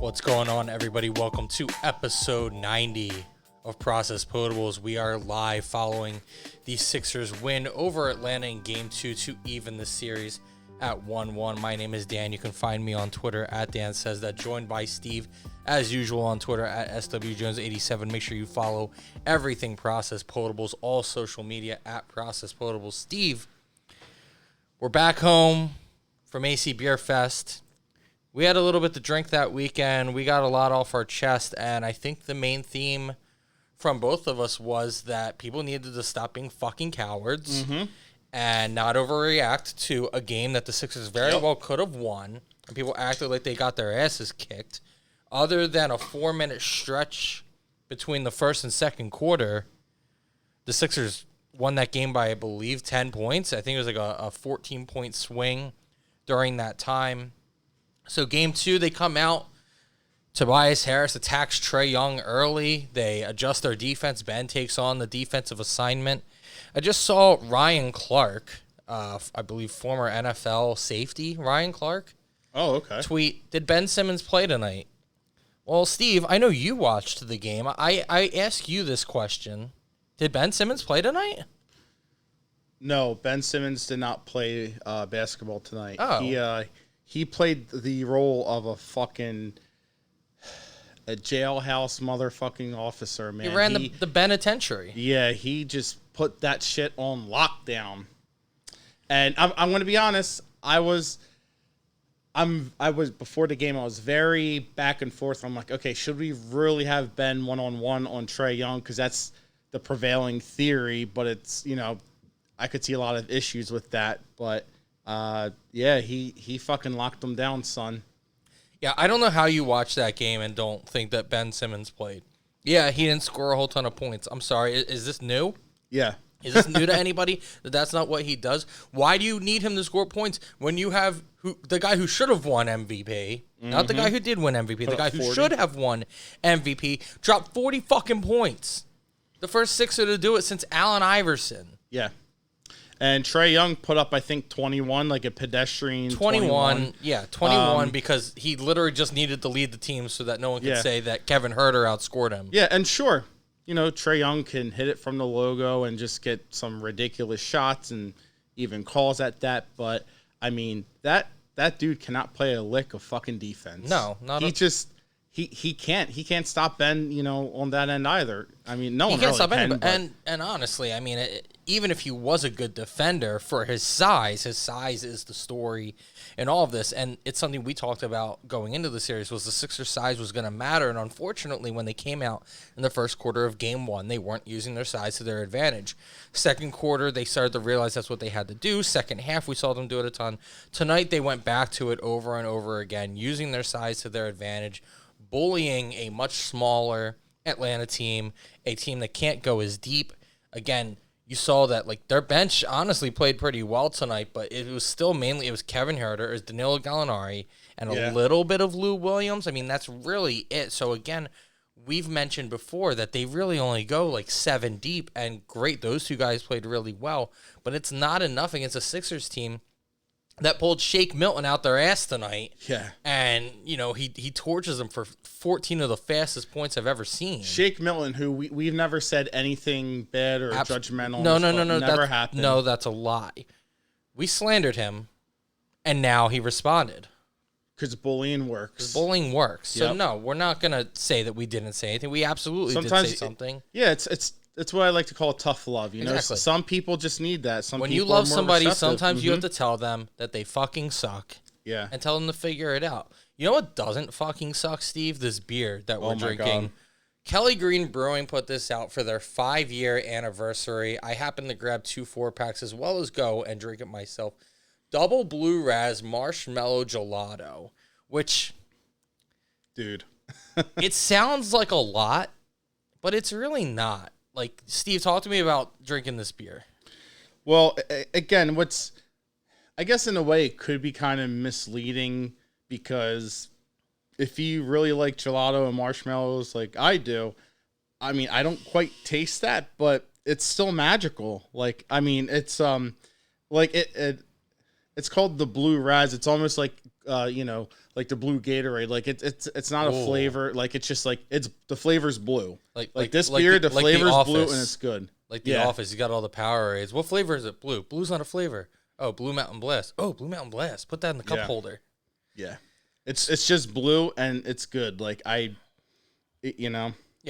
What's going on, everybody? Welcome to episode 90 of Process Potables. We are live following the Sixers win over Atlanta in Game 2 to even the series at 1-1. My name is Dan. You can find me on Twitter at Dan Says That, joined by Steve, as usual, on Twitter at SWJones87. Make sure you follow everything Process Potables, all social media at Process Potables. Steve, we're back home from AC Beer Fest. We had a little bit to drink that weekend. We got a lot off our chest, and I think the main theme from both of us was that people needed to stop being fucking cowards and not overreact to a game that the Sixers very well could have won, and people acted like they got their asses kicked. Other than a 4-minute stretch between the first and second quarter, the Sixers won that game by, I believe, 10 points. I think it was like a 14-point swing during that time. So game 2, they come out. Tobias Harris attacks Trae Young early. They adjust their defense. Ben takes on the defensive assignment. I just saw Ryan Clark, I believe former NFL safety Ryan Clark. Oh, okay. Tweet, did Ben Simmons play tonight? Well, Steve, I know you watched the game. I ask you this question. Did Ben Simmons play tonight? No, Ben Simmons did not play basketball tonight. Oh. He played the role of a jailhouse motherfucking officer, man. He ran the penitentiary. Yeah, he just put that shit on lockdown. And I'm going to be honest, I was before the game, I was very back and forth. I'm like, okay, should we really have Ben one-on-one on Trae Young? Because that's the prevailing theory, but it's, I could see a lot of issues with that, but yeah, he fucking locked them down, son. Yeah, I don't know how you watch that game and don't think that Ben Simmons played. Yeah, he didn't score a whole ton of points. I'm sorry. Is this new? Yeah. Is this new to anybody that that's not what he does? Why do you need him to score points when you have the guy who should have won MVP, not the guy who did win MVP, the guy who should have won MVP, dropped 40 fucking points. The first Sixer to do it since Allen Iverson. Yeah. And Trae Young put up, I think, 21, like a pedestrian 21. Yeah, 21 because he literally just needed to lead the team so that no one could say that Kevin Huerter outscored him. Yeah, and sure, Trae Young can hit it from the logo and just get some ridiculous shots and even calls at that. But, I mean, that dude cannot play a lick of fucking defense. No, not He can't. He can't stop Ben, on that end either. I mean, no one can't really stop can. anybody. And honestly, I mean, even if he was a good defender, for his size is the story in all of this. And it's something we talked about going into the series was the Sixers' size was going to matter. And unfortunately, when they came out in the first quarter of Game 1, they weren't using their size to their advantage. Second quarter, they started to realize that's what they had to do. Second half, we saw them do it a ton. Tonight, they went back to it over and over again, using their size to their advantage, bullying a much smaller Atlanta team, a team that can't go as deep. Again, you saw that their bench honestly played pretty well tonight, but it was still mainly Kevin Huerter, it was Danilo Gallinari, and a little bit of Lou Williams. I mean, that's really it. So again, we've mentioned before that they really only go 7 deep, and great, those two guys played really well, but it's not enough against a Sixers team that pulled Shake Milton out their ass tonight. Yeah. And, he torches them for 14 of the fastest points I've ever seen. Shake Milton, who we've never said anything bad or judgmental. No. Never happened. No, that's a lie. We slandered him, and now he responded. Because bullying works. Bullying works. So, no, we're not going to say that we didn't say anything. We absolutely did say something. It's what I like to call tough love. Exactly. Some people just need that. When you love somebody, sometimes you have to tell them that they fucking suck. Yeah. And tell them to figure it out. You know what doesn't fucking suck, Steve? This beer that we're drinking. God. Kelly Green Brewing put this out for their 5-year anniversary. I happened to grab 2 4-packs as well as go and drink it myself. Double Blue Razz Marshmallow Gelato, which, dude, it sounds like a lot, but it's really not. Steve, talk to me about drinking this beer. Well, again, I guess in a way it could be kind of misleading because if you really like gelato and marshmallows like I do, I mean, I don't quite taste that, but it's still magical. It's it's called the Blue Razz. It's almost like like the blue Gatorade. Like it's not a flavor. Like it's just like the flavor's blue. Like this beer, the flavor's blue and it's good. Like The Office, you got all the Powerades. What flavor is it? Blue. Blue's not a flavor. Oh, Blue Mountain Blast. Oh, Blue Mountain Blast. Put that in the cup holder. Yeah, it's just blue and it's good. Like Yeah.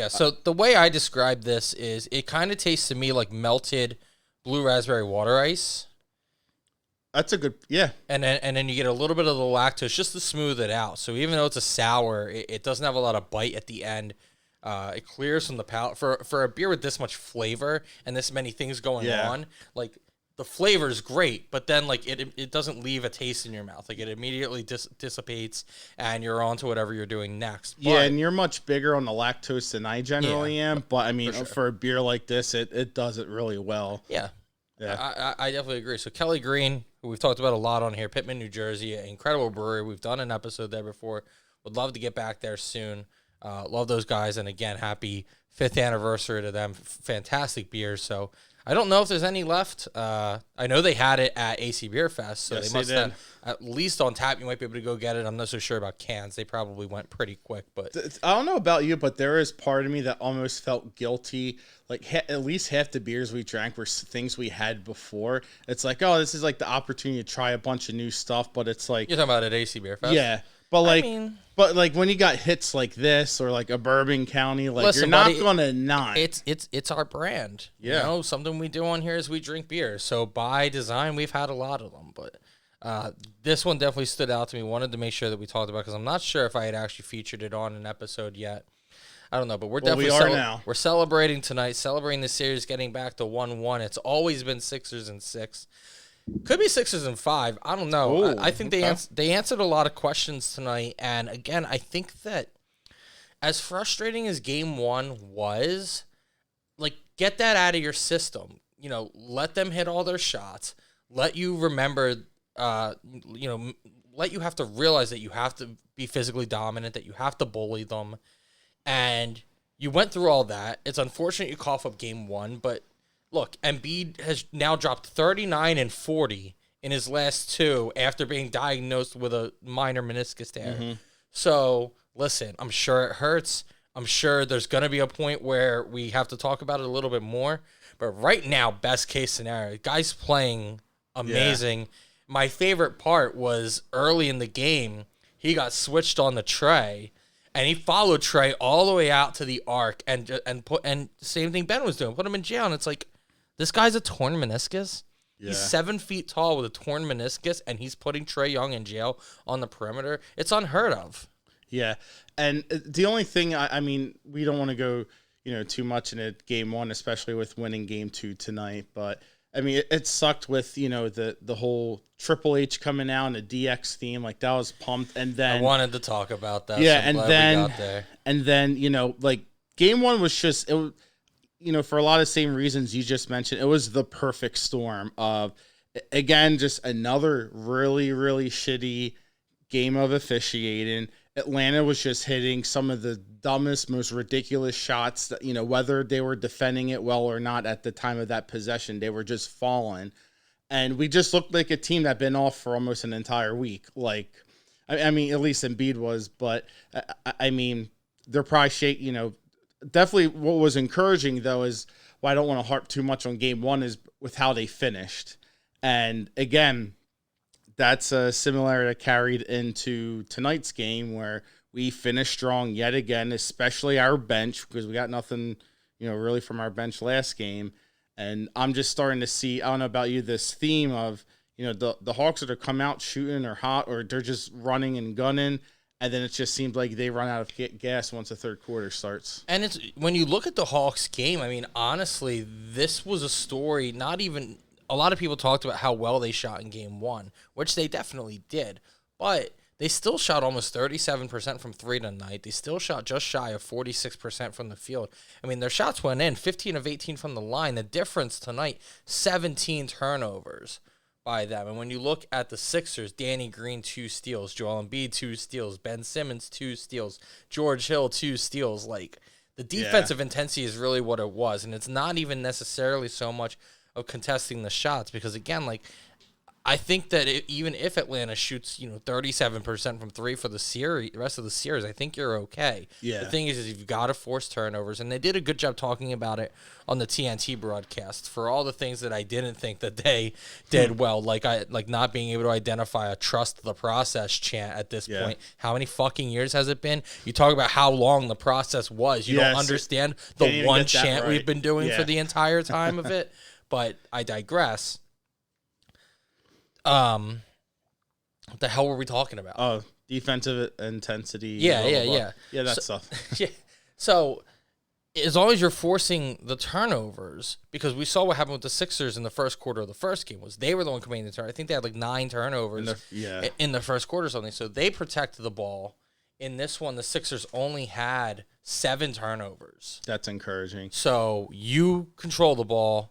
So the way I describe this is, it kind of tastes to me like melted blue raspberry water ice. That's a good, And then you get a little bit of the lactose just to smooth it out. So even though it's a sour, it doesn't have a lot of bite at the end. It clears from the palate. For a beer with this much flavor and this many things going on, like the flavor is great, but then like it doesn't leave a taste in your mouth. Like it immediately dissipates, and you're on to whatever you're doing next. Yeah, and you're much bigger on the lactose than I generally am. But I mean, for a beer like this, it does it really well. Yeah. I definitely agree. So Kelly Green, who we've talked about a lot on here, Pittman, New Jersey, an incredible brewery. We've done an episode there before. Would love to get back there soon. Love those guys, and again, happy 5th anniversary to them. Fantastic beers. So I don't know if there's any left. I know they had it at AC Beer Fest, so they must have, at least on tap, you might be able to go get it. I'm not so sure about cans. They probably went pretty quick. But I don't know about you, but there is part of me that almost felt guilty. Like at least half the beers we drank were things we had before. It's like, oh, this is like the opportunity to try a bunch of new stuff, but it's like... You're talking about at AC Beer Fest? Yeah, but like, when you got hits like this or like a Bourbon County, like listen, you're not gonna not. It's our brand. Yeah. You know, something we do on here is we drink beer. So by design, we've had a lot of them, but this one definitely stood out to me. Wanted to make sure that we talked about, because I'm not sure if I had actually featured it on an episode yet. I don't know, but we're definitely now. We're celebrating tonight, celebrating the series, getting back to 1-1. It's always been Sixers and 6. Could be 6s and 5. I don't know. Ooh, I think they answered a lot of questions tonight, and again, I think that as frustrating as Game 1 was, like, get that out of your system. You know, let them hit all their shots. Let you remember. Let you have to realize that you have to be physically dominant, that you have to bully them. And you went through all that. It's unfortunate you cough up Game 1, but look, Embiid has now dropped 39 and 40 in his last 2 after being diagnosed with a minor meniscus tear. Mm-hmm. So, listen, I'm sure it hurts. I'm sure there's going to be a point where we have to talk about it a little bit more. But right now, best case scenario, guy's playing amazing. Yeah. My favorite part was early in the game, he got switched on the Trae. And he followed Trae all the way out to the arc, and same thing Ben was doing, put him in jail. And it's like, this guy's a torn meniscus. Yeah. He's 7 feet tall with a torn meniscus, and he's putting Trae Young in jail on the perimeter. It's unheard of. Yeah, and the only thing, I mean, we don't want to go, too much into Game 1, especially with winning Game 2 tonight, but I mean, it sucked with, the whole Triple H coming out and the DX theme. Like, that was pumped. And then I wanted to talk about that. Yeah, so and then, like, Game 1 was just, for a lot of the same reasons you just mentioned, it was the perfect storm of, again, just another really, really shitty game of officiating. Atlanta was just hitting some of the dumbest, most ridiculous shots that, whether they were defending it well or not at the time of that possession, they were just falling. And we just looked like a team that had been off for almost an entire week. Like, I mean, at least Embiid was, but I mean, they're probably definitely what was encouraging though is why I don't want to harp too much on Game 1 is with how they finished. And again, that's a similarity that carried into tonight's game where we finished strong yet again, especially our bench, because we got nothing, really from our bench last game. And I'm just starting to see, I don't know about you, this theme of, the Hawks that are come out shooting or hot or they're just running and gunning. And then it just seems like they run out of gas once the third quarter starts. And it's when you look at the Hawks game, I mean, honestly, this was a story, not even... A lot of people talked about how well they shot in Game 1, which they definitely did. But they still shot almost 37% from 3 tonight. They still shot just shy of 46% from the field. I mean, their shots went in, 15 of 18 from the line. The difference tonight, 17 turnovers by them. And when you look at the Sixers, Danny Green, 2 steals. Joel Embiid, 2 steals. Ben Simmons, 2 steals. George Hill, 2 steals. Like, the defensive intensity is really what it was. And it's not even necessarily so much of contesting the shots, because again, like, I think that even if Atlanta shoots, 37% from three for the series, the rest of the series, I think you're okay. Yeah. The thing is you've got to force turnovers, and they did a good job talking about it on the TNT broadcast for all the things that I didn't think that they did well, like not being able to identify a trust the process chant at this point. How many fucking years has it been? You talk about how long the process was. You don't understand the one chant we've been doing for the entire time of it. But I digress. What the hell were we talking about? Oh, defensive intensity. Yeah. Yeah, that stuff. Yeah. So, as long as you're forcing the turnovers, because we saw what happened with the Sixers in the first quarter of the first game, was they were the one committing the turnover. I think they had like 9 turnovers in the first quarter or something. So they protected the ball. In this one, the Sixers only had 7 turnovers. That's encouraging. So you control the ball.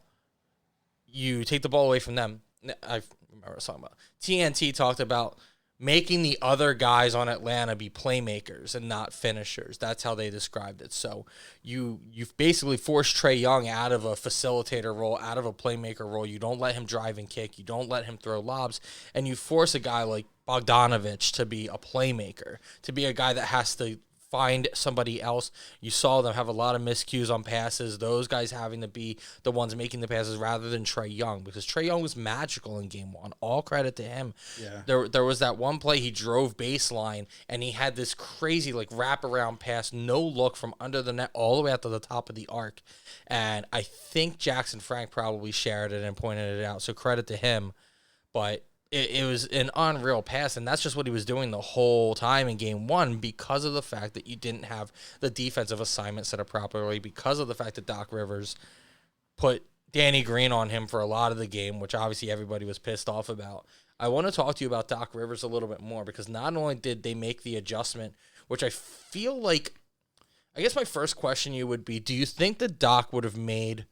You take the ball away from them. I remember what I was talking about. TNT talked about making the other guys on Atlanta be playmakers and not finishers. That's how they described it. So you've basically forced Trae Young out of a facilitator role, out of a playmaker role. You don't let him drive and kick. You don't let him throw lobs. And you force a guy like Bogdanovich to be a playmaker, to be a guy that has to find somebody else. You saw them have a lot of miscues on passes. Those guys having to be the ones making the passes rather than Trae Young, because Trae Young was magical in game 1. All credit to him. Yeah. There was that one play he drove baseline and he had this crazy like wraparound pass, no look from under the net all the way out to the top of the arc. And I think Jackson Frank probably shared it and pointed it out. So credit to him. But it was an unreal pass, and that's just what he was doing the whole time in game 1 because of the fact that you didn't have the defensive assignment set up properly, because of the fact that Doc Rivers put Danny Green on him for a lot of the game, which obviously everybody was pissed off about. I want to talk to you about Doc Rivers a little bit more, because not only did they make the adjustment, which I feel like, I guess my first question to you would be, do you think that Doc would have made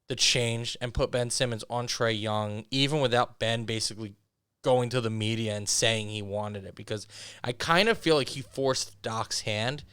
the change and put Ben Simmons on Trae Young, even without Ben basically going to the media and saying he wanted it? Because I kind of feel like he forced Doc's hand,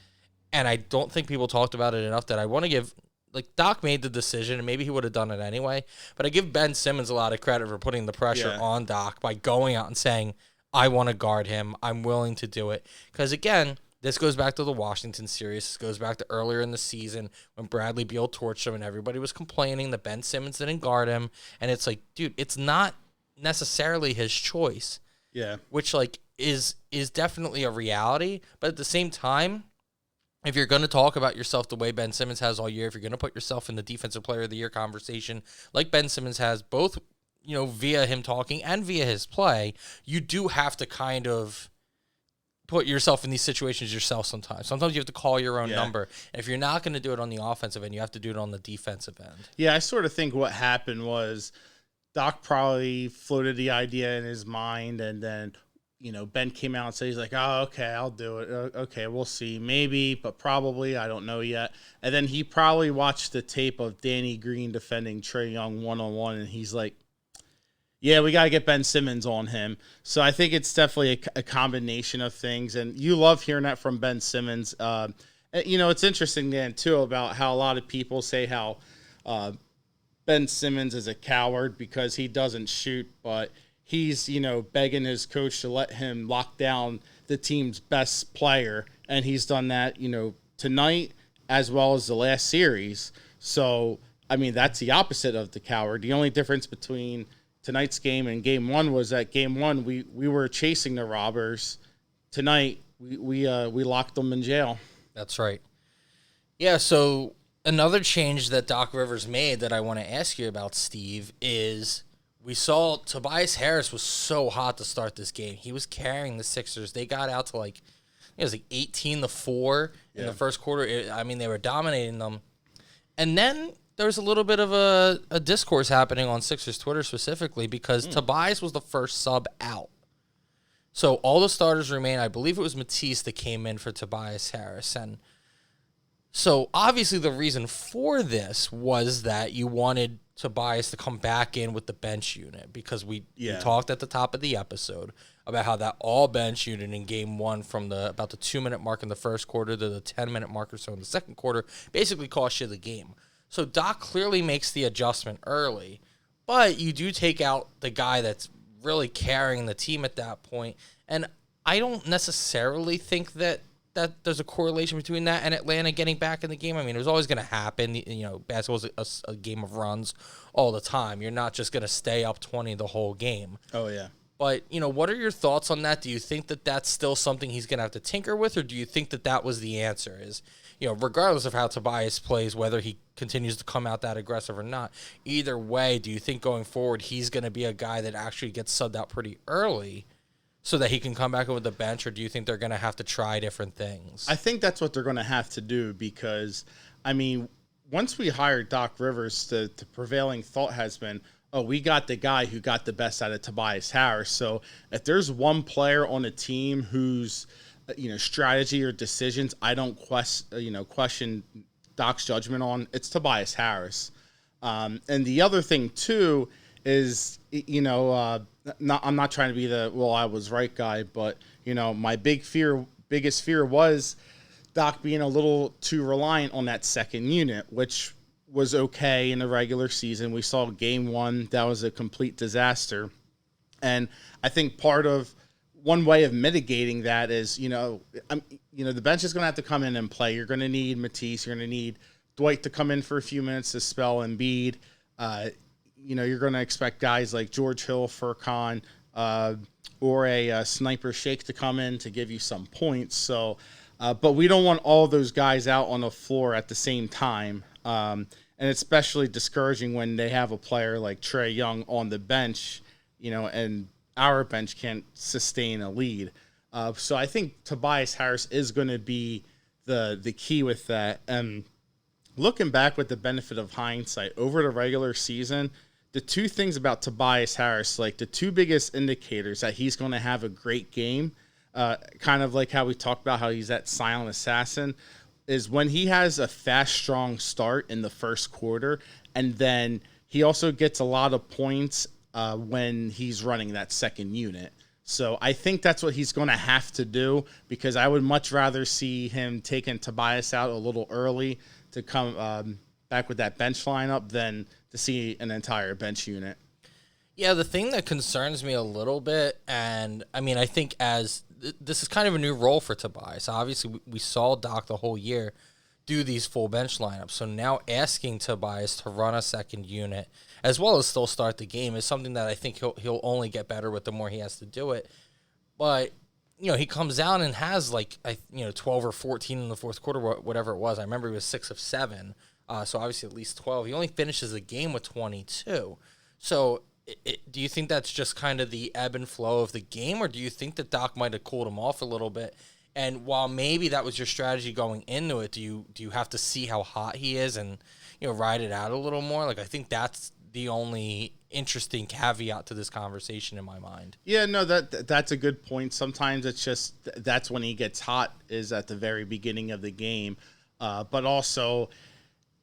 and I don't think people talked about it enough that I want to give, like, Doc made the decision, and maybe he would have done it anyway, but I give Ben Simmons a lot of credit for putting the pressure on Doc by going out and saying, I want to guard him, I'm willing to do it. Because, again, this goes back to the Washington series. This goes back to earlier in the season when Bradley Beal torched him and everybody was complaining that Ben Simmons didn't guard him, and it's like, dude, it's not necessarily his choice, which like is definitely a reality. But at the same time, if you're going to talk about yourself the way Ben Simmons has all year, if you're going to put yourself in the defensive player of the year conversation like Ben Simmons has, both via him talking and via his play, you do have to kind of put yourself in these situations yourself sometimes. Sometimes you have to call your own number. And if you're not going to do it on the offensive end, you have to do it on the defensive end. I sort of think what happened was Doc probably floated the idea in his mind, and then, Ben came out and said, he's like, oh, okay, I'll do it. Okay, we'll see. Maybe, but probably. I don't know yet. And then he probably watched the tape of Danny Green defending Trae Young one-on-one, and he's like, yeah, we got to get Ben Simmons on him. So I think it's definitely a combination of things, and you love hearing that from Ben Simmons. It's interesting, Dan, too, about how a lot of people say how Ben Simmons is a coward because he doesn't shoot, but he's, begging his coach to let him lock down the team's best player. And he's done that, tonight as well as the last series. So, I mean, that's the opposite of the coward. The only difference between tonight's game and game 1 was that game 1, we were chasing the robbers. Tonight, we locked them in jail. That's right. Yeah, so another change that Doc Rivers made that I want to ask you about, Steve, is we saw Tobias Harris was so hot to start this game. He was carrying the Sixers. They got out to it was 18-4 in the first quarter. They were dominating them. And then there was a little bit of a discourse happening on Sixers Twitter specifically because Tobias was the first sub out. So all the starters remain. I believe it was Matisse that came in for Tobias Harris. And so obviously the reason for this was that you wanted Tobias to come back in with the bench unit because we talked at the top of the episode about how that all bench unit in game 1 from about the 2-minute mark in the first quarter to the 10-minute mark or so in the second quarter basically cost you the game. So Doc clearly makes the adjustment early, but you do take out the guy that's really carrying the team at that point. And I don't necessarily think that there's a correlation between that and Atlanta getting back in the game. I mean, it was always going to happen. You know, basketball is a game of runs all the time. You're not just going to stay up 20 the whole game. Oh, yeah. But, you know, what are your thoughts on that? Do you think that that's still something he's going to have to tinker with, or do you think that that was the answer? Is, you know, regardless of how Tobias plays, whether he continues to come out that aggressive or not, either way, do you think going forward he's going to be a guy that actually gets subbed out pretty early so that he can come back over the bench, or do you think they're going to have to try different things? I think that's what they're going to have to do because, I mean, once we hired Doc Rivers, the prevailing thought has been, oh, we got the guy who got the best out of Tobias Harris. So if there's one player on a team whose, strategy or decisions I don't question Doc's judgment on, it's Tobias Harris. And the other thing too is, I'm not trying to be the I was right guy, but my biggest fear was Doc being a little too reliant on that second unit, which was okay in the regular season. We saw game 1, that was a complete disaster. And I think one way of mitigating that is, the bench is going to have to come in and play. You're going to need Matisse. You're going to need Dwight to come in for a few minutes to spell Embiid. You're going to expect guys like George Hill, Furkan, or a Sniper Shake to come in to give you some points. So, but we don't want all those guys out on the floor at the same time. And it's especially discouraging when they have a player like Trae Young on the bench, and our bench can't sustain a lead. So I think Tobias Harris is going to be the key with that. And looking back with the benefit of hindsight, over the regular season, the two things about Tobias Harris, like the two biggest indicators that he's going to have a great game, kind of like how we talked about how he's that silent assassin, is when he has a fast, strong start in the first quarter, and then he also gets a lot of points when he's running that second unit. So I think that's what he's going to have to do, because I would much rather see him taking Tobias out a little early to come back with that bench lineup than to see an entire bench unit. Yeah, the thing that concerns me a little bit, and I mean, I think this is kind of a new role for Tobias. Obviously, we saw Doc the whole year do these full bench lineups. So now asking Tobias to run a second unit as well as still start the game is something that I think he'll only get better with the more he has to do it. But, he comes out and has 12 or 14 in the fourth quarter, whatever it was. I remember he was 6 of 7. So obviously at least 12. He only finishes the game with 22. So do you think that's just kind of the ebb and flow of the game, or do you think that Doc might have cooled him off a little bit? And while maybe that was your strategy going into it, do you have to see how hot he is and ride it out a little more? I think that's the only interesting caveat to this conversation in my mind. Yeah, no, that's a good point. Sometimes it's just that's when he gets hot, is at the very beginning of the game, but also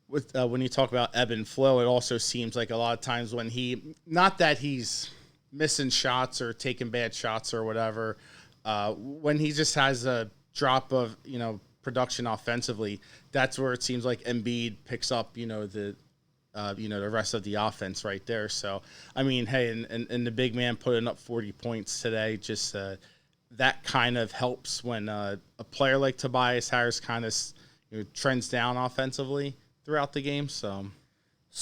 when you talk about ebb and flow, it also seems like a lot of times when not that he's missing shots or taking bad shots or whatever, when he just has a drop of, production offensively, that's where it seems like Embiid picks up, the rest of the offense right there. So, I mean, hey, and the big man putting up 40 points today, just that kind of helps when a player like Tobias Harris kind of trends down offensively throughout the game. So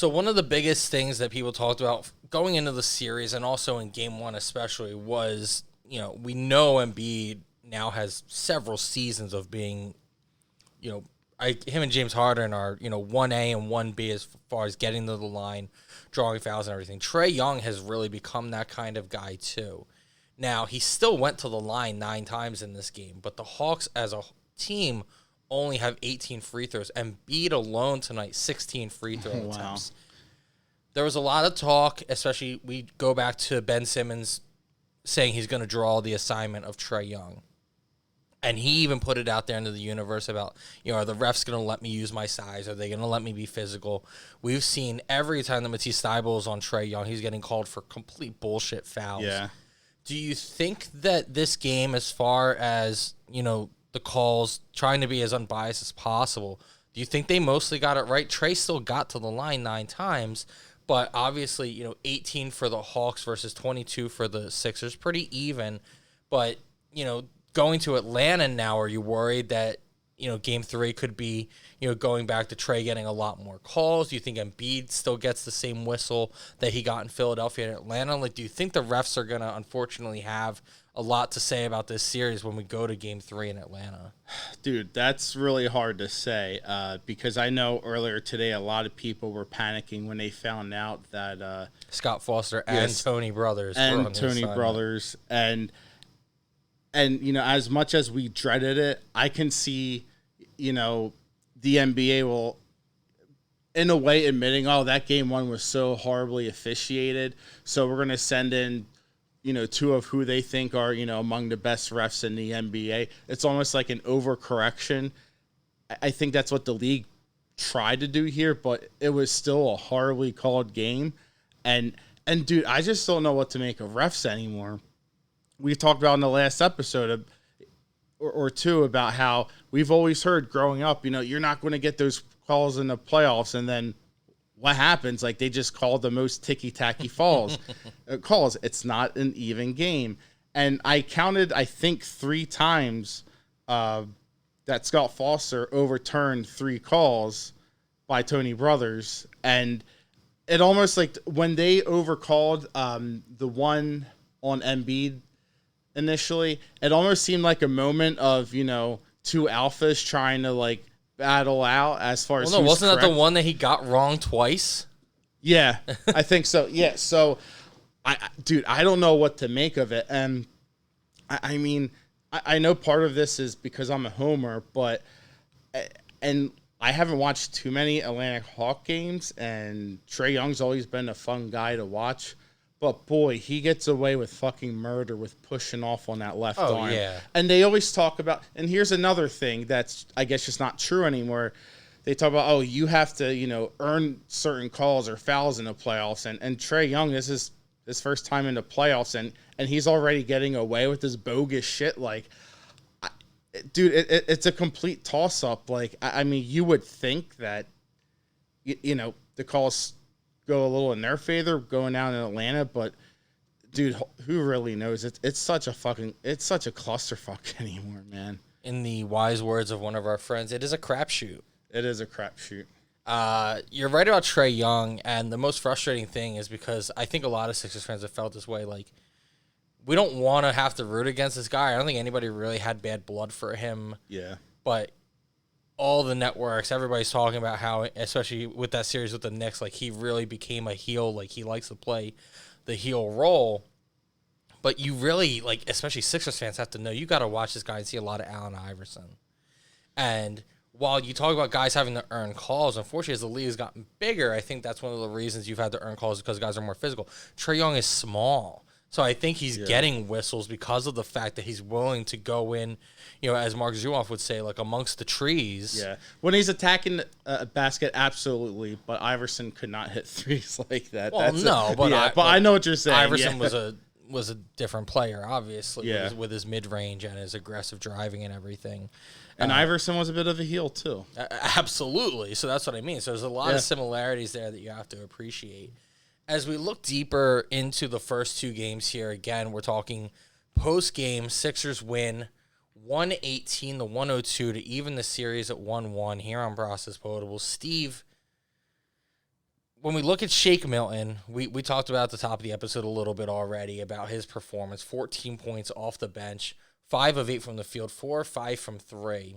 one of the biggest things that people talked about going into the series and also in game 1 especially was, we know Embiid now has several seasons of being, him and James Harden are, 1A and 1B as far as getting to the line, drawing fouls and everything. Trae Young has really become that kind of guy too. Now, he still went to the line 9 times in this game, but the Hawks as a team only have 18 free throws. Embiid alone tonight, 16 free throw attempts. There was a lot of talk, especially we go back to Ben Simmons saying he's going to draw the assignment of Trae Young. And he even put it out there into the universe about, are the refs going to let me use my size? Are they going to let me be physical? We've seen every time that Matisse Thybulle is on Trae Young, he's getting called for complete bullshit fouls. Yeah. Do you think that this game, as far as, the calls, trying to be as unbiased as possible, do you think they mostly got it right? Trae still got to the line 9 times, But obviously, 18 for the Hawks versus 22 for the Sixers, pretty even. But, going to Atlanta now, are you worried that, game 3 could be, going back to Trae getting a lot more calls? Do you think Embiid still gets the same whistle that he got in Philadelphia and Atlanta? Like, do you think the refs are going to unfortunately have a lot to say about this series when we go to game 3 in Atlanta? Dude, that's really hard to say because I know earlier today a lot of people were panicking when they found out that Scott Foster and Tony Brothers and Tony Brothers and as much as we dreaded it, I can see the NBA will in a way admitting, oh, that game 1 was so horribly officiated, so we're going to send in 2 of who they think are, among the best refs in the NBA. It's almost like an overcorrection. I think that's what the league tried to do here, but it was still a horribly called game. And dude, I just don't know what to make of refs anymore. We talked about in the last episode or two about how we've always heard growing up, you're not going to get those calls in the playoffs, and then what happens? Like, they just call the most ticky-tacky calls. It's not an even game. And I counted, I think, 3 times that Scott Foster overturned 3 calls by Tony Brothers. And it almost like when they overcalled the one on Embiid initially, it almost seemed like a moment of, 2 alphas trying to, like, battle out as far as no, wasn't correct. That the one that he got wrong twice? Yeah, I think so. Yeah, so I don't know what to make of it. And I mean, I know part of this is because I'm a homer, and I haven't watched too many Atlantic Hawk games, and Trae Young's always been a fun guy to watch. But boy, he gets away with fucking murder with pushing off on that left arm. Yeah. And they always talk about, and here's another thing that's, I guess, just not true anymore. They talk about, you have to, earn certain calls or fouls in the playoffs. And Trae Young, this is his first time in the playoffs, and he's already getting away with this bogus shit. Like, dude, it's a complete toss-up. Like, I mean, you would think that, the calls go a little in their favor going down in Atlanta, but dude, who really knows? It's such a clusterfuck anymore, man. In the wise words of one of our friends, it is a crapshoot. It is a crapshoot. You're right about Trae Young, and the most frustrating thing is because I think a lot of Sixers fans have felt this way. Like, we don't want to have to root against this guy. I don't think anybody really had bad blood for him. Yeah. But all the networks, everybody's talking about how, especially with that series with the Knicks, like, he really became a heel. Like, he likes to play the heel role. But you really, like, especially Sixers fans have to know, you got to watch this guy and see a lot of Allen Iverson. And while you talk about guys having to earn calls, unfortunately, as the league has gotten bigger, I think that's one of the reasons you've had to earn calls because guys are more physical. Trae Young is small. So I think he's getting whistles because of the fact that he's willing to go in, as Mark Zumoff would say, like, amongst the trees. Yeah. When he's attacking a basket, absolutely. But Iverson could not hit threes like that. Well, but I know what you're saying. Iverson was a different player, obviously, with his mid-range and his aggressive driving and everything. And Iverson was a bit of a heel, too. Absolutely. So that's what I mean. So there's a lot of similarities there that you have to appreciate. As we look deeper into the first 2 games here, again, we're talking post-game. Sixers win 118-102 to even the series at 1-1 here on Process Potables. Steve, when we look at Shake Milton, we talked about at the top of the episode a little bit already about his performance. 14 points off the bench, 5 of 8 from the field, 4 of 5 from 3.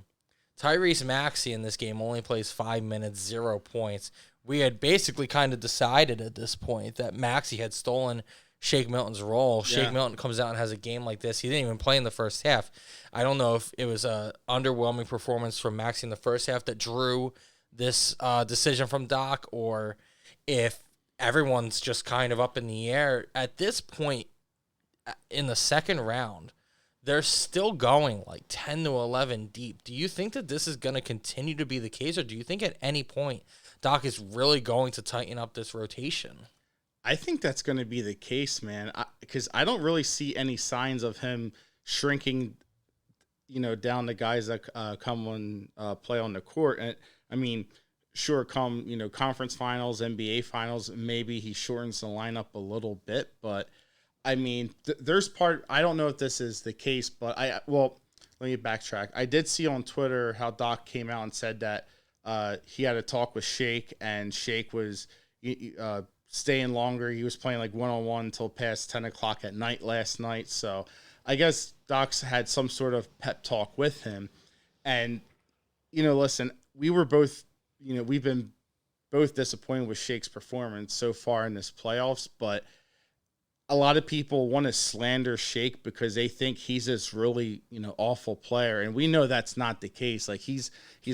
Tyrese Maxey in this game only plays 5 minutes, 0 points. We had basically kind of decided at this point that Maxey had stolen Shake Milton's role. Yeah. Shake Milton comes out and has a game like this. He didn't even play in the first half. I don't know if it was an underwhelming performance from Maxey in the first half that drew this decision from Doc, or if everyone's just kind of up in the air. At this point in the second round, they're still going like 10 to 11 deep. Do you think that this is going to continue to be the case, or do you think at any point Doc is really going to tighten up this rotation? I think that's going to be the case, man, because I don't really see any signs of him shrinking, down the guys that come and play on the court. And I mean, sure, come, conference finals, NBA finals, maybe he shortens the lineup a little bit. But I mean, I don't know if this is the case, but let me backtrack. I did see on Twitter how Doc came out and said that he had a talk with Shake, and Shake was staying longer. He was playing like one-on-one until past 10 o'clock at night last night. So I guess Doc's had some sort of pep talk with him. And, listen, we were both, we've been both disappointed with Shake's performance so far in this playoffs, but a lot of people want to slander Shake because they think he's this really, awful player. And we know that's not the case. Like he's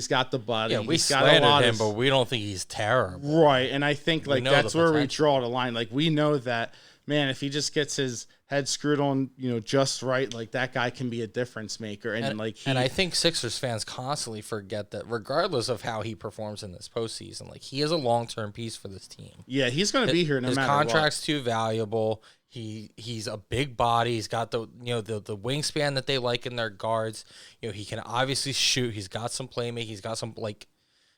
got the body. Yeah, we he's got a lot slandered him, but we don't think he's terrible. Right. And I think that's where we draw the line. Like we know that, man, if he just gets his head screwed on, just right, like that guy can be a difference maker. And I think Sixers fans constantly forget that regardless of how he performs in this postseason, like he is a long-term piece for this team. Yeah, he's going to be here no matter what. His contract's too valuable. He's a big body. He's got the wingspan that they like in their guards. He can obviously shoot. He's got some playmaking. He's got some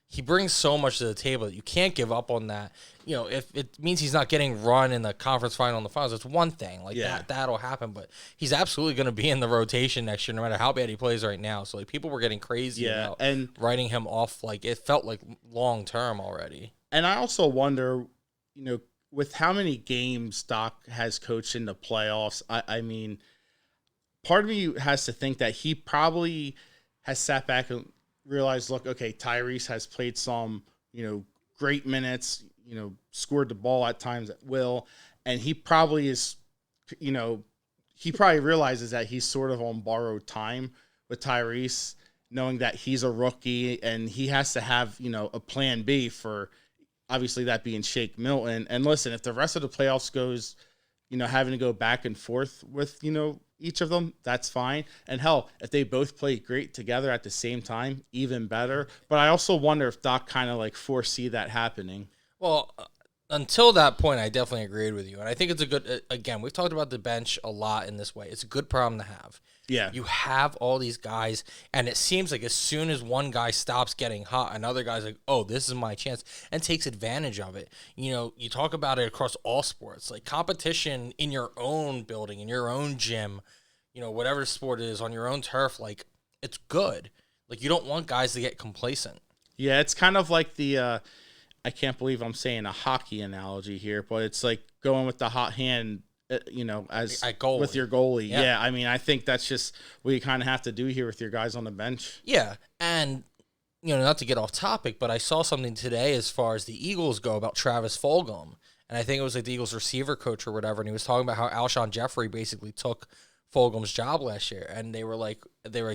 he brings so much to the table that you can't give up on that. If it means he's not getting run in the conference final and the finals, it's one thing. That'll happen, but he's absolutely going to be in the rotation next year, no matter how bad he plays right now. So people were getting crazy about writing him off. It felt like long term already. And I also wonder, with how many games Doc has coached in the playoffs, I mean, part of me has to think that he probably has sat back and realized, look, okay, Tyrese has played some, great minutes, scored the ball at times at will, and he probably is, he probably realizes that he's sort of on borrowed time with Tyrese, knowing that he's a rookie and he has to have, a plan B for obviously that being Shake Milton. And listen, if the rest of the playoffs goes, having to go back and forth with, each of them, that's fine. And hell, if they both play great together at the same time, even better. But I also wonder if Doc kind of foresee that happening. Well, until that point, I definitely agreed with you. And I think it's a good, again, we've talked about the bench a lot in this way. It's a good problem to have. Yeah. You have all these guys, and it seems like as soon as one guy stops getting hot, another guy's like, oh, this is my chance, and takes advantage of it. You talk about it across all sports, like competition in your own building, in your own gym, whatever sport it is, on your own turf, it's good. You don't want guys to get complacent. Yeah, it's kind of like the, I can't believe I'm saying a hockey analogy here, but it's like going with the hot hand, as with your goalie. Yeah. I mean, I think that's just what you kind of have to do here with your guys on the bench. Yeah. And, not to get off topic, but I saw something today as far as the Eagles go about Travis Fulgham. And I think it was the Eagles receiver coach or whatever. And he was talking about how Alshon Jeffrey basically took Fulgham's job last year. And they were like,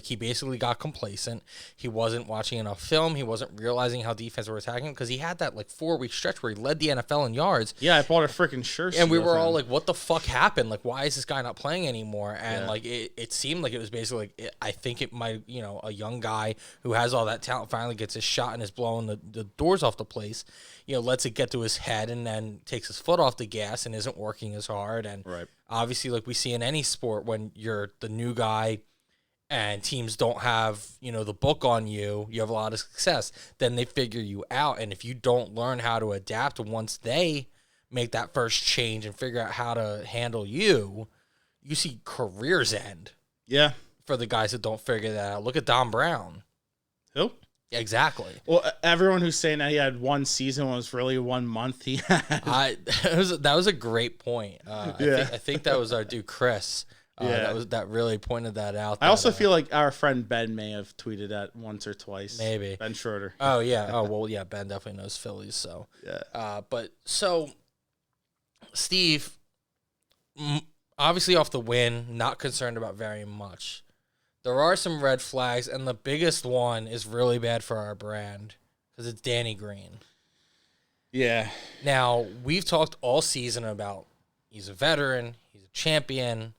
he basically got complacent. He wasn't watching enough film. He wasn't realizing how defense were attacking him because he had that 4-week stretch where he led the NFL in yards. Yeah, I bought a freaking shirt. And we were all like, what the fuck happened? Why is this guy not playing anymore? And it seemed like it was basically I think it might, a young guy who has all that talent finally gets his shot and is blowing the doors off the place, lets it get to his head and then takes his foot off the gas and isn't working as hard. And obviously, we see in any sport, when you're the new guy and teams don't have, the book on you, you have a lot of success, then they figure you out. And if you don't learn how to adapt once they make that first change and figure out how to handle you, you see careers end. Yeah. For the guys that don't figure that out. Look at Don Brown. Who? Exactly. Well, everyone who's saying that he had one season was really 1 month he had. That was a great point. I think that was our dude Chris. That really pointed that out. I also feel like our friend Ben may have tweeted that once or twice. Maybe Ben Schroeder. Oh yeah. Oh well, yeah. Ben definitely knows Phillies. So but Steve, obviously off the win, not concerned about very much. There are some red flags, and the biggest one is really bad for our brand because it's Danny Green. Yeah. Now we've talked all season about he's a veteran, he's a champion.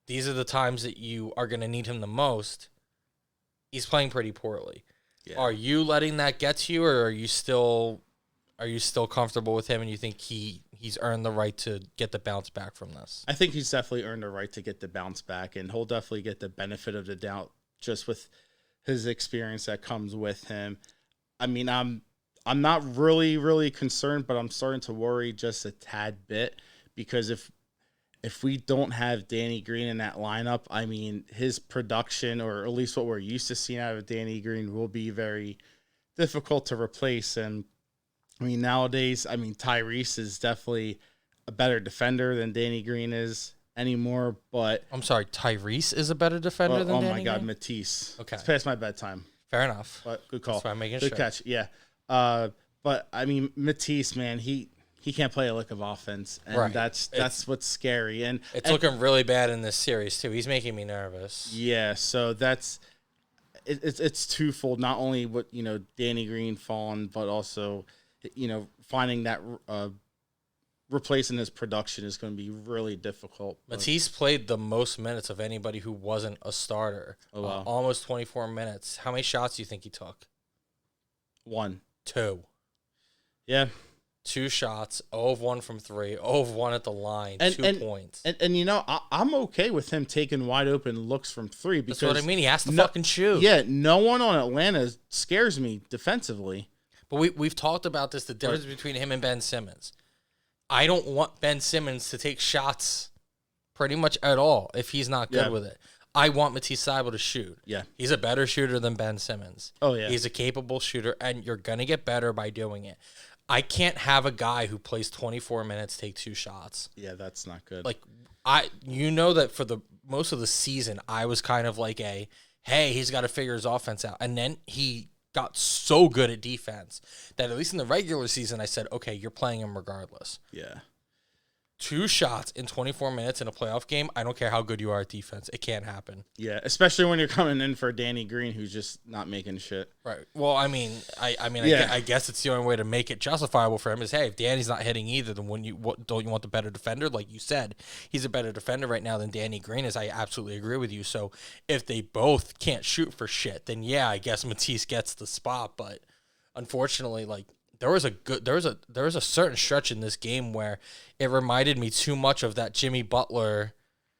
These are the times that you are going to need him the most. He's playing pretty poorly. Yeah. Are you letting that get to you, or are you still comfortable with him and you think he's earned the right to get the bounce back from this? I think he's definitely earned the right to get the bounce back, and he'll definitely get the benefit of the doubt just with his experience that comes with him. I mean, I'm I'm not really concerned, but I'm starting to worry just a tad bit because if we don't have Danny Green in that lineup, I mean, his production, or at least what we're used to seeing out of Danny Green, will be very difficult to replace. And I mean, nowadays, I mean, Tyrese is definitely a better defender than Danny Green is anymore. But I'm sorry, Tyrese is a better defender than Danny my God, Green? Matisse. Okay. It's past my bedtime. Fair enough. But good call. That's why I'm making good sure. catch. Yeah. But I mean, Matisse, man, he can't play a lick of offense, and Right. that's what's scary. And It's looking really bad in this series too. He's making me nervous. yeah, so it's twofold. Not only what Danny Green falling, but also finding that replacing his production is going to be really difficult. Matisse played the most minutes of anybody who wasn't a starter. Oh, wow. Almost 24 minutes. How many shots do you think he took? 1. 2. Yeah. 2 shots, 0 of 1 from 3, 0 of 1 at the line, 2 points. And I'm okay with him taking wide open looks from 3 because that's what I mean. He has to fucking shoot. Yeah, no one on Atlanta scares me defensively. But we've talked about this, the difference between him and Ben Simmons. I don't want Ben Simmons to take shots pretty much at all if he's not good with it. I want Matisse Thybulle to shoot. Yeah. He's a better shooter than Ben Simmons. Oh, yeah. He's a capable shooter, and you're going to get better by doing it. I can't have a guy who plays 24 minutes take 2 shots. Yeah, that's not good. Like, that for the most of the season, I was kind of like hey, he's got to figure his offense out. And then he got so good at defense that at least in the regular season, I said, okay, you're playing him regardless. Yeah. 2 shots in 24 minutes in a playoff game, I don't care how good you are at defense. It can't happen. Yeah, especially when you're coming in for Danny Green, who's just not making shit. Right. Well, I guess it's the only way to make it justifiable for him is, hey, if Danny's not hitting either, then don't you want the better defender? Like you said, he's a better defender right now than Danny Green is. I absolutely agree with you. So if they both can't shoot for shit, then yeah, I guess Matisse gets the spot. But unfortunately, like, there was a certain stretch in this game where it reminded me too much of that Jimmy Butler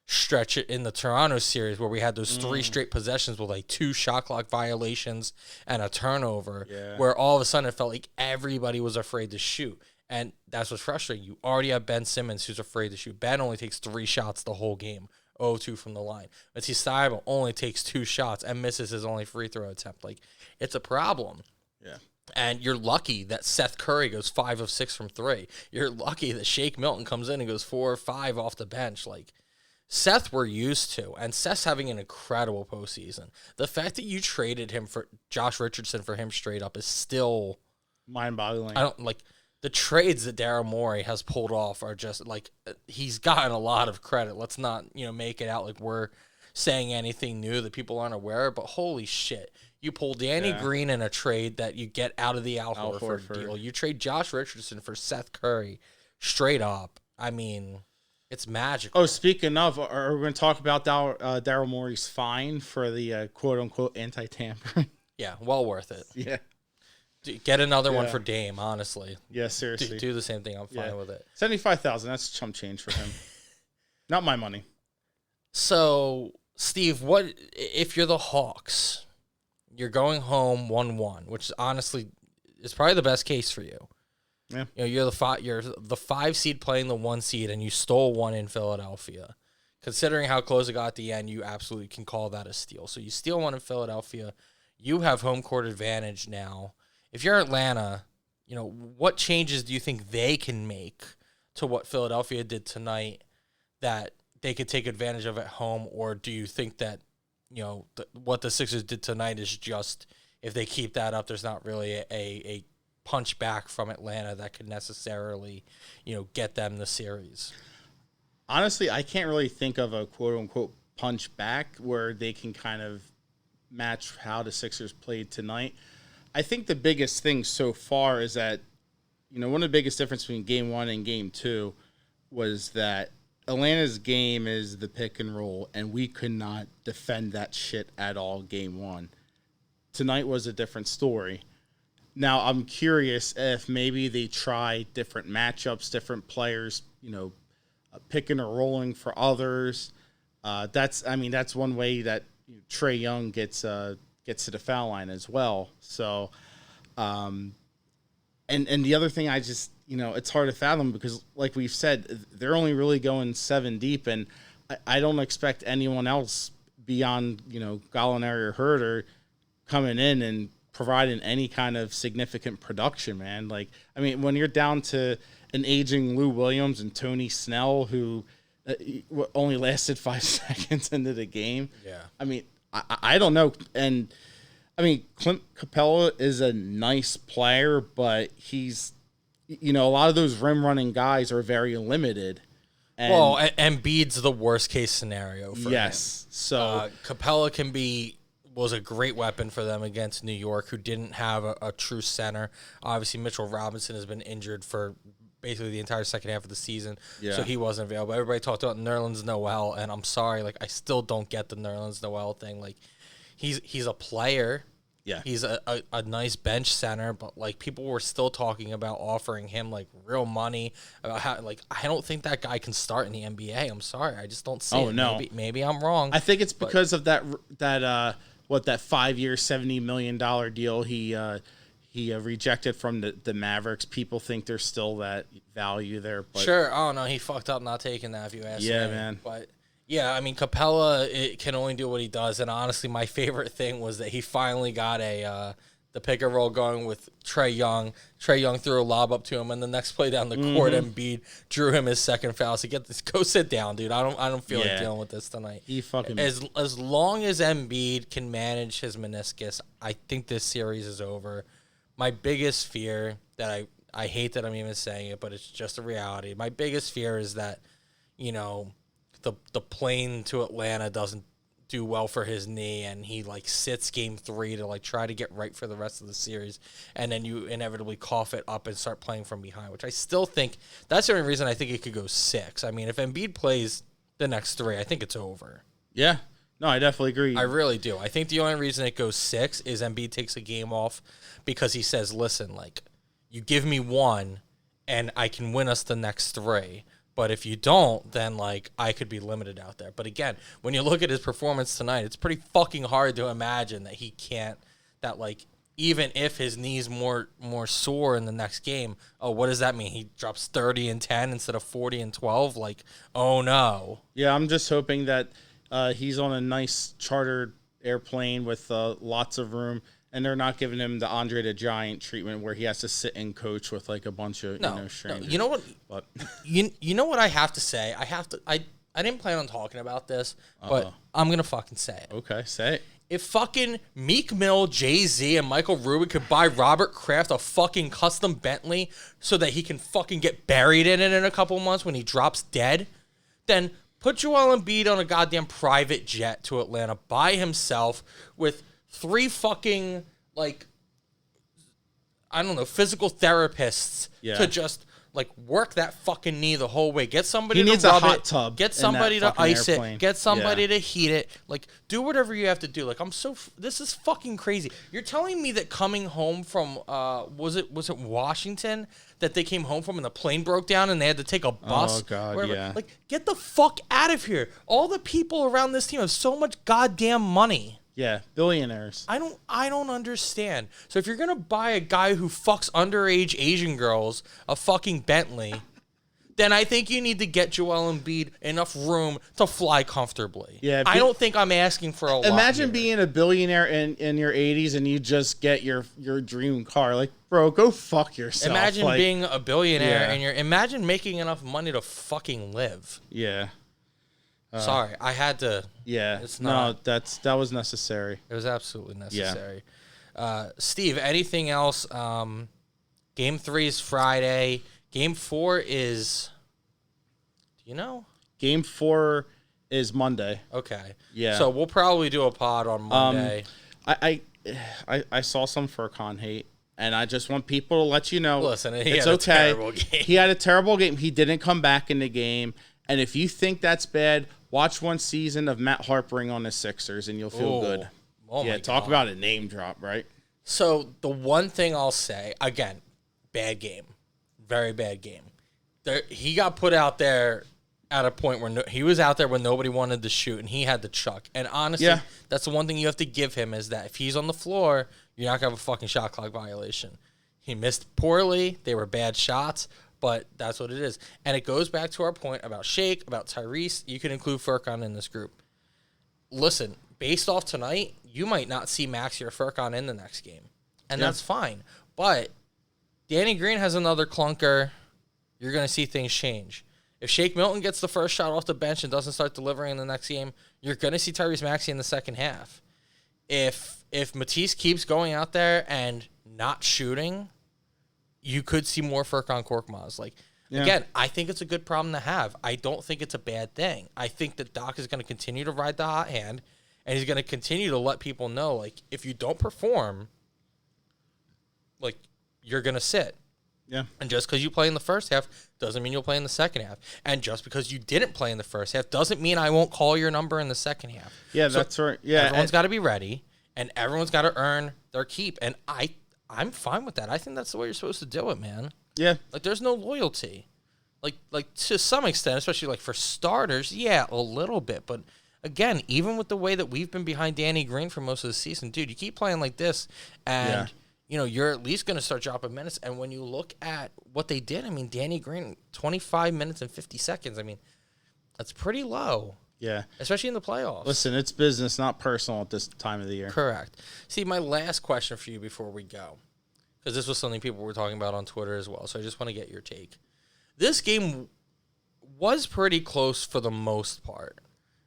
stretch in the Toronto series where we had those 3 straight possessions with like 2 shot clock violations and a turnover, where all of a sudden it felt like everybody was afraid to shoot. And that's what's frustrating. You already have Ben Simmons who's afraid to shoot. Ben only takes 3 shots the whole game, 0-2 from the line. Matisse Thybulle only takes 2 shots and misses his only free throw attempt. Like, it's a problem. Yeah. And you're lucky that Seth Curry goes 5 of 6 from 3. You're lucky that Shake Milton comes in and goes 4 or 5 off the bench. Like, Seth we're used to, and Seth's having an incredible postseason. The fact that you traded him for Josh Richardson for him straight up is still mind-boggling. I don't like the trades that Daryl Morey has pulled off are just like, he's gotten a lot of credit. Let's not make it out like we're saying anything new that people aren't aware of, but holy shit. You pull Danny Green in a trade that you get out of the Al Horford deal. You trade Josh Richardson for Seth Curry straight up. I mean, it's magical. Oh, speaking of, are we going to talk about Daryl Morey's fine for the quote-unquote anti-tampering? Yeah, well worth it. Yeah. Get another one for Dame, honestly. Yeah, seriously. Do the same thing. I'm fine with it. $75,000, that's chump change for him. Not my money. So, Steve, what if you're the Hawks? You're going home 1-1, which honestly is probably the best case for you. Yeah. You're the 5 seed playing the 1 seed, and you stole 1 in Philadelphia. Considering how close it got at the end, you absolutely can call that a steal. So you steal 1 in Philadelphia. You have home court advantage now. If you're Atlanta, what changes do you think they can make to what Philadelphia did tonight that they could take advantage of at home, or do you think that what the Sixers did tonight is just, if they keep that up, there's not really a punch back from Atlanta that could necessarily, get them the series? Honestly, I can't really think of a quote-unquote punch back where they can kind of match how the Sixers played tonight. I think the biggest thing so far is that, one of the biggest differences between Game 1 and Game 2 was that Atlanta's game is the pick and roll, and we could not defend that shit at all Game 1. Tonight was a different story. Now, I'm curious if maybe they try different matchups, different players, picking or rolling for others. That's one way that Trae Young gets to the foul line as well. So, And the other thing, I just, it's hard to fathom because, like we've said, they're only really going 7 deep, and I don't expect anyone else beyond, Gallinari or Herter coming in and providing any kind of significant production, man. Like, I mean, when you're down to an aging Lou Williams and Tony Snell, who only lasted 5 seconds into the game. Yeah. I mean, I don't know. And, I mean, Clint Capella is a nice player, but he's, a lot of those rim running guys are very limited. And Embiid's the worst case scenario for him. Yes. So Capella was a great weapon for them against New York, who didn't have a true center. Obviously, Mitchell Robinson has been injured for basically the entire second half of the season, so he wasn't available. Everybody talked about Nerlens Noel, and I'm sorry, like I still don't get the Nerlens Noel thing. Like he's a player. Yeah, he's a nice bench center, but like people were still talking about offering him like real money. About how, like, I don't think that guy can start in the NBA. I'm sorry, I just don't see it. No, maybe I'm wrong. I think it's because of that 5-year, $70 million deal he rejected from the Mavericks. People think there's still that value there. But sure, I don't know. He fucked up not taking that, if you ask me. Yeah, man. But yeah, I mean, Capella can only do what he does, and honestly, my favorite thing was that he finally got the pick and roll going with Trae Young. Trae Young threw a lob up to him, and the next play down the court, Embiid drew him his second foul. So go sit down, dude. I don't feel like dealing with this tonight. He fucking as long as Embiid can manage his meniscus, I think this series is over. My biggest fear that I hate that I'm even saying it, but it's just a reality. My biggest fear is that, the plane to Atlanta doesn't do well for his knee, and he like sits game 3 to like try to get right for the rest of the series, and then you inevitably cough it up and start playing from behind, which I still think that's the only reason I think it could go 6. I mean, if Embiid plays the next 3, I think it's over. Yeah. No, I definitely agree. I really do. I think the only reason it goes 6 is Embiid takes a game off because he says, listen, like, you give me 1 and I can win us the next 3. But if you don't, then, like, I could be limited out there. But again, when you look at his performance tonight, it's pretty fucking hard to imagine that he can't, that, like, even if his knee's more sore in the next game, what does that mean? He drops 30 and 10 instead of 40 and 12? Like, oh, no. Yeah, I'm just hoping that he's on a nice chartered airplane with lots of room, and they're not giving him the Andre the Giant treatment where he has to sit and coach with like a bunch of strangers. No. You know what? But you know what I have to say? I didn't plan on talking about this, but I'm gonna fucking say it. Okay, say it. If fucking Meek Mill, Jay-Z, and Michael Rubin could buy Robert Kraft a fucking custom Bentley so that he can fucking get buried in it in a couple months when he drops dead, then put Joel Embiid on a goddamn private jet to Atlanta by himself with 3 fucking, like, I don't know, physical therapists to just, like, work that fucking knee the whole way. Get somebody to rub it. Tub. Get somebody to ice it. Get somebody to heat it. Like, do whatever you have to do. Like, this is fucking crazy. You're telling me that coming home from, was it Washington that they came home from and the plane broke down and they had to take a bus? Oh, God, wherever. yeah. Like, get the fuck out of here. All the people around this team have so much goddamn money. Yeah, billionaires. I don't understand. So if you're gonna buy a guy who fucks underage Asian girls a fucking Bentley, then I think you need to get Joel Embiid enough room to fly comfortably. Yeah, I don't think I'm asking for a lot. Imagine being a billionaire in your 80s and you just get your dream car. Like, bro, go fuck yourself. Imagine being a billionaire and imagine making enough money to fucking live. Yeah. Sorry, I had to. Yeah, it's not. No, that was necessary. It was absolutely necessary. Yeah. Steve, anything else? Game 3 is Friday. Game 4 is. Do you know? Game 4 is Monday. Okay. Yeah. So we'll probably do a pod on Monday. I saw some Furcon hate. And I just want people to let you know. Listen, it's okay. Terrible game. He had a terrible game. He didn't come back in the game. And if you think that's bad, watch one season of Matt Harpering on the Sixers, and you'll feel good. Oh yeah, talk about a name drop, right? So the one thing I'll say, again, bad game. Very bad game. He got put out there at a point where he was out there when nobody wanted to shoot, and he had to chuck. And honestly, that's the one thing you have to give him is that if he's on the floor, you're not going to have a fucking shot clock violation. He missed poorly. They were bad shots, but that's what it is. And it goes back to our point about Shake, about Tyrese. You can include Furkan in this group. Listen, based off tonight, you might not see Maxey or Furkan in the next game, and that's fine. But Danny Green has another clunker. You're going to see things change. If Shake Milton gets the first shot off the bench and doesn't start delivering in the next game, you're going to see Tyrese Maxey in the second half. If Matisse keeps going out there and not shooting, you could see more Furkan Korkmaz. Again, I think it's a good problem to have. I don't think it's a bad thing. I think that Doc is going to continue to ride the hot hand, and he's going to continue to let people know, if you don't perform, you're going to sit. Yeah. And just because you play in the first half doesn't mean you'll play in the second half. And just because you didn't play in the first half doesn't mean I won't call your number in the second half. Yeah, that's right. Yeah, everyone's got to be ready, and everyone's got to earn their keep. And I'm fine with that. I think that's the way you're supposed to do it, man. Yeah. There's no loyalty. To some extent, especially for starters, yeah, a little bit. But again, even with the way that we've been behind Danny Green for most of the season, dude, you keep playing like this, and you're at least going to start dropping minutes. And when you look at what they did, Danny Green, 25 minutes and 50 seconds. That's pretty low. Yeah. Especially in the playoffs. Listen, it's business, not personal at this time of the year. Correct. See, my last question for you before we go, because this was something people were talking about on Twitter as well, so I just want to get your take. This game was pretty close for the most part.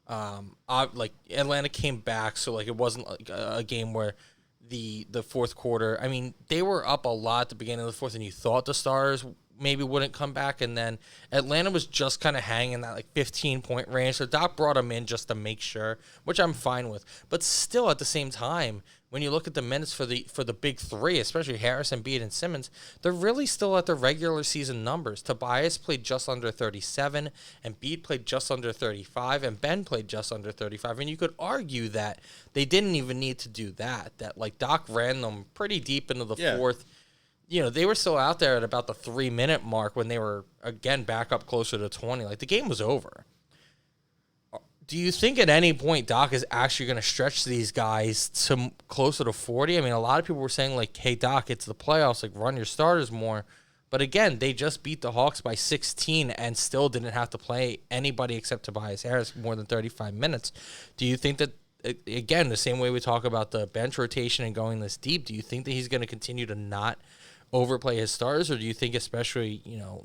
Atlanta came back, so it wasn't a game where the fourth quarter. They were up a lot at the beginning of the fourth, and you thought the Stars maybe wouldn't come back, and then Atlanta was just kind of hanging that 15-point range. So Doc brought them in just to make sure, which I'm fine with. But still, at the same time, when you look at the minutes for the big three, especially Harris, Embiid, and Simmons, they're really still at their regular season numbers. Tobias played just under 37, Embiid played just under 35, and Ben played just under 35. And you could argue that they didn't even need to do that. That Doc ran them pretty deep into the fourth. They were still out there at about the 3-minute mark when they were, again, back up closer to 20. The game was over. Do you think at any point Doc is actually going to stretch these guys to closer to 40? A lot of people were saying, hey, Doc, it's the playoffs. Run your starters more. But, again, they just beat the Hawks by 16 and still didn't have to play anybody except Tobias Harris more than 35 minutes. Do you think that, again, the same way we talk about the bench rotation and going this deep, do you think that he's going to continue to not overplay his stars, or do you think, especially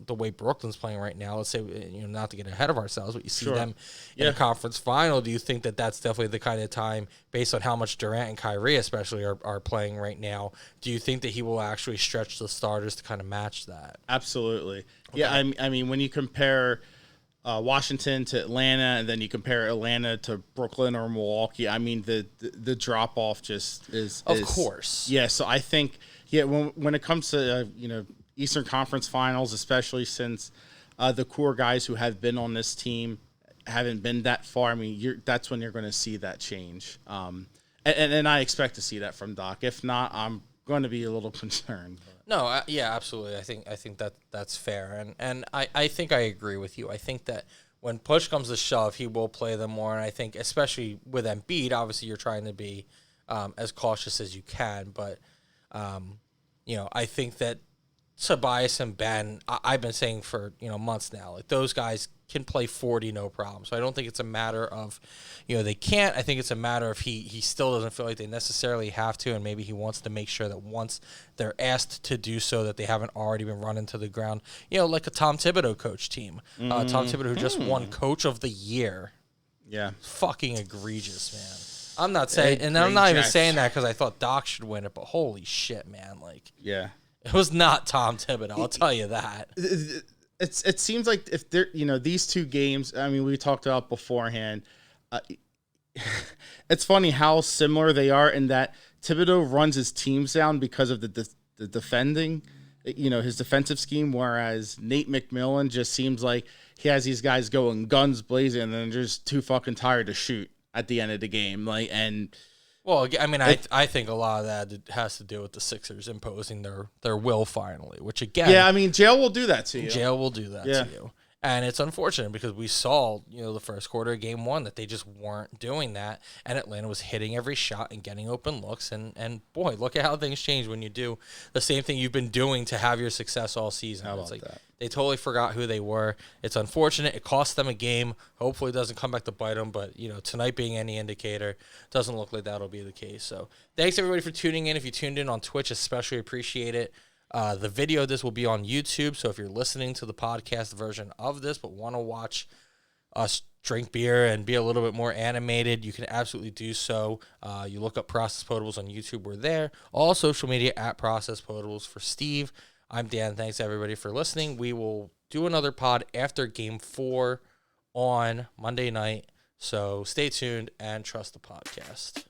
the way Brooklyn's playing right now, let's say not to get ahead of ourselves, but you see them in a conference final, do you think that that's definitely the kind of time, based on how much Durant and Kyrie especially are playing right now, do you think that he will actually stretch the starters to kind of match that? Absolutely. Okay. Yeah, when you compare Washington to Atlanta, and then you compare Atlanta to Brooklyn or Milwaukee, the drop off just is of course. Yeah, so I think when it comes to Eastern Conference Finals, especially since the core guys who have been on this team haven't been that far, that's when you're going to see that change. And I expect to see that from Doc. If not, I'm going to be a little concerned. No, yeah, absolutely. I think that's fair, and I think I agree with you. I think that when push comes to shove, he will play them more, and I think especially with Embiid, obviously you're trying to be as cautious as you can, but I think that Tobias and Ben, I've been saying for months now, those guys can play 40 no problem. So I don't think it's a matter of they can't. I think it's a matter of he still doesn't feel like they necessarily have to, and maybe he wants to make sure that once they're asked to do so, that they haven't already been run into the ground. Like a Tom Thibodeau coach team. Tom Thibodeau, who just won Coach of the Year. Yeah, fucking egregious, man. I'm not saying, and I'm not even saying that because I thought Doc should win it, but holy shit, man! Yeah, it was not Tom Thibodeau. I'll tell you that. It seems like if they're these two games. We talked about beforehand. It's funny how similar they are in that Thibodeau runs his teams down because of the defending, his defensive scheme, whereas Nate McMillan just seems like he has these guys going guns blazing and then just too fucking tired to shoot at the end of the game. Well, I think a lot of that has to do with the Sixers imposing their will finally, which again... Yeah, jail will do that to you. Jail will do that to you. And it's unfortunate because we saw, the first quarter of game one that they just weren't doing that. And Atlanta was hitting every shot and getting open looks. And boy, look at how things change when you do the same thing you've been doing to have your success all season. How about It's like that? they totally forgot who they were. It's unfortunate. It cost them a game. Hopefully it doesn't come back to bite them. But, tonight being any indicator, doesn't look like that'll be the case. So thanks, everybody, for tuning in. If you tuned in on Twitch, especially appreciate it. The video of this will be on YouTube, so if you're listening to the podcast version of this but want to watch us drink beer and be a little bit more animated, you can absolutely do so. You look up Process Potables on YouTube, we're there. All social media at Process Potables. For Steve, I'm Dan. Thanks, everybody, for listening. We will do another pod after Game 4 on Monday night, so stay tuned and trust the podcast.